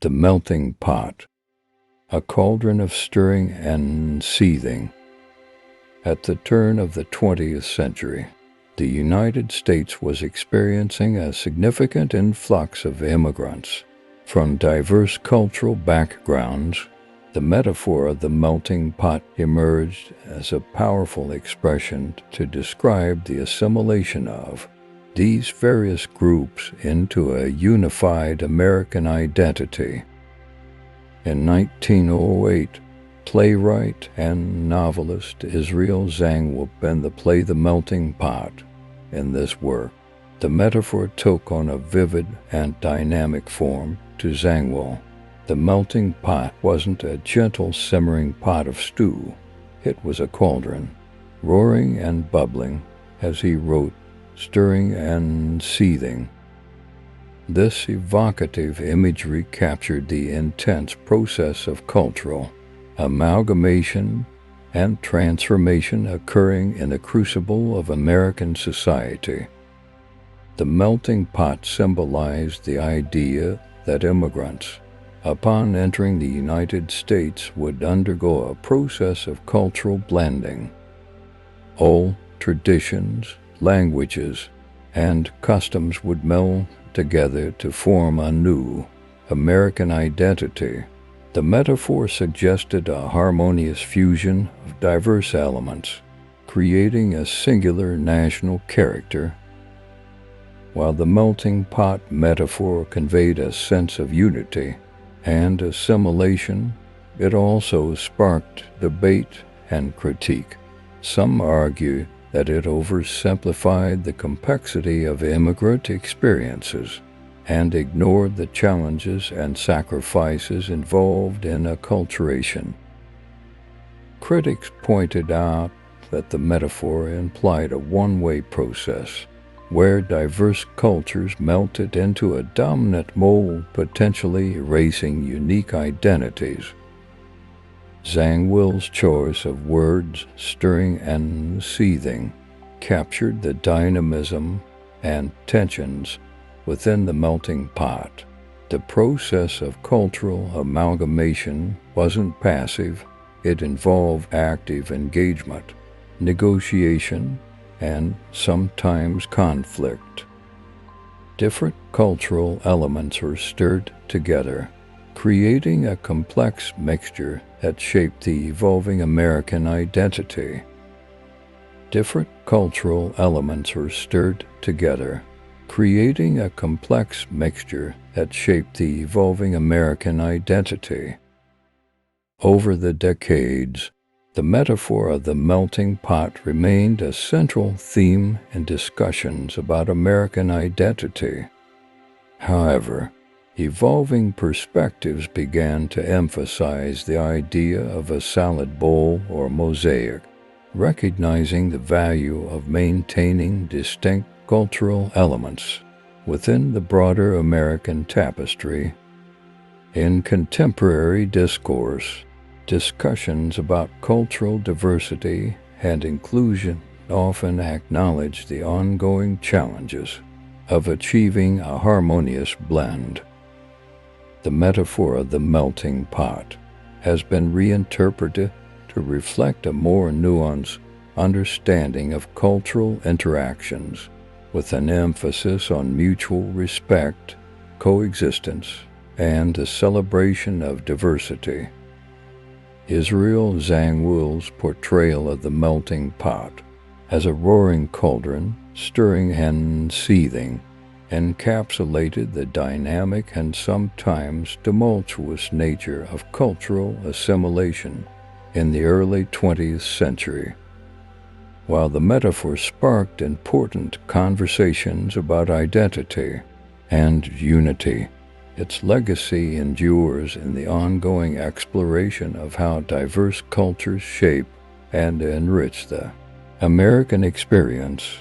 The melting pot, a cauldron of stirring and seething. At the turn of the 20th century, the United States was experiencing a significant influx of immigrants from diverse cultural backgrounds. The metaphor of the melting pot emerged as a powerful expression to describe the assimilation of these various groups into a unified American identity. In 1908, playwright and novelist Israel Zangwill penned the play The Melting Pot. In this work, the metaphor took on a vivid and dynamic form. To Zangwill, the melting pot wasn't a gentle simmering pot of stew. It was a cauldron, roaring and bubbling, as he wrote, stirring and seething. This evocative imagery captured the intense process of cultural amalgamation and transformation occurring in the crucible of American society. The melting pot symbolized the idea that immigrants, upon entering the United States, would undergo a process of cultural blending. Old traditions, languages, and customs would meld together to form a new American identity. The metaphor suggested a harmonious fusion of diverse elements, creating a singular national character. While the melting pot metaphor conveyed a sense of unity and assimilation, it also sparked debate and critique. Some argue that it oversimplified the complexity of immigrant experiences and ignored the challenges and sacrifices involved in acculturation. Critics pointed out that the metaphor implied a one-way process, where diverse cultures melted into a dominant mold, potentially erasing unique identities. Zangwill's choice of words, stirring and seething, captured the dynamism and tensions within the melting pot. The process of cultural amalgamation wasn't passive. It involved active engagement, negotiation, and sometimes conflict. Different cultural elements were stirred together, creating a complex mixture that shaped the evolving American identity. Different cultural elements were stirred together, creating a complex mixture that shaped the evolving American identity. Over the decades, the metaphor of the melting pot remained a central theme in discussions about American identity. However, evolving perspectives began to emphasize the idea of a salad bowl or mosaic, recognizing the value of maintaining distinct cultural elements within the broader American tapestry. In contemporary discourse, discussions about cultural diversity and inclusion often acknowledge the ongoing challenges of achieving a harmonious blend. The metaphor of the melting pot has been reinterpreted to reflect a more nuanced understanding of cultural interactions, with an emphasis on mutual respect, coexistence, and the celebration of diversity. Israel Zangwill's portrayal of the melting pot as a roaring cauldron, stirring and seething, encapsulated the dynamic and sometimes tumultuous nature of cultural assimilation in the early 20th century. While the metaphor sparked important conversations about identity and unity, its legacy endures in the ongoing exploration of how diverse cultures shape and enrich the American experience.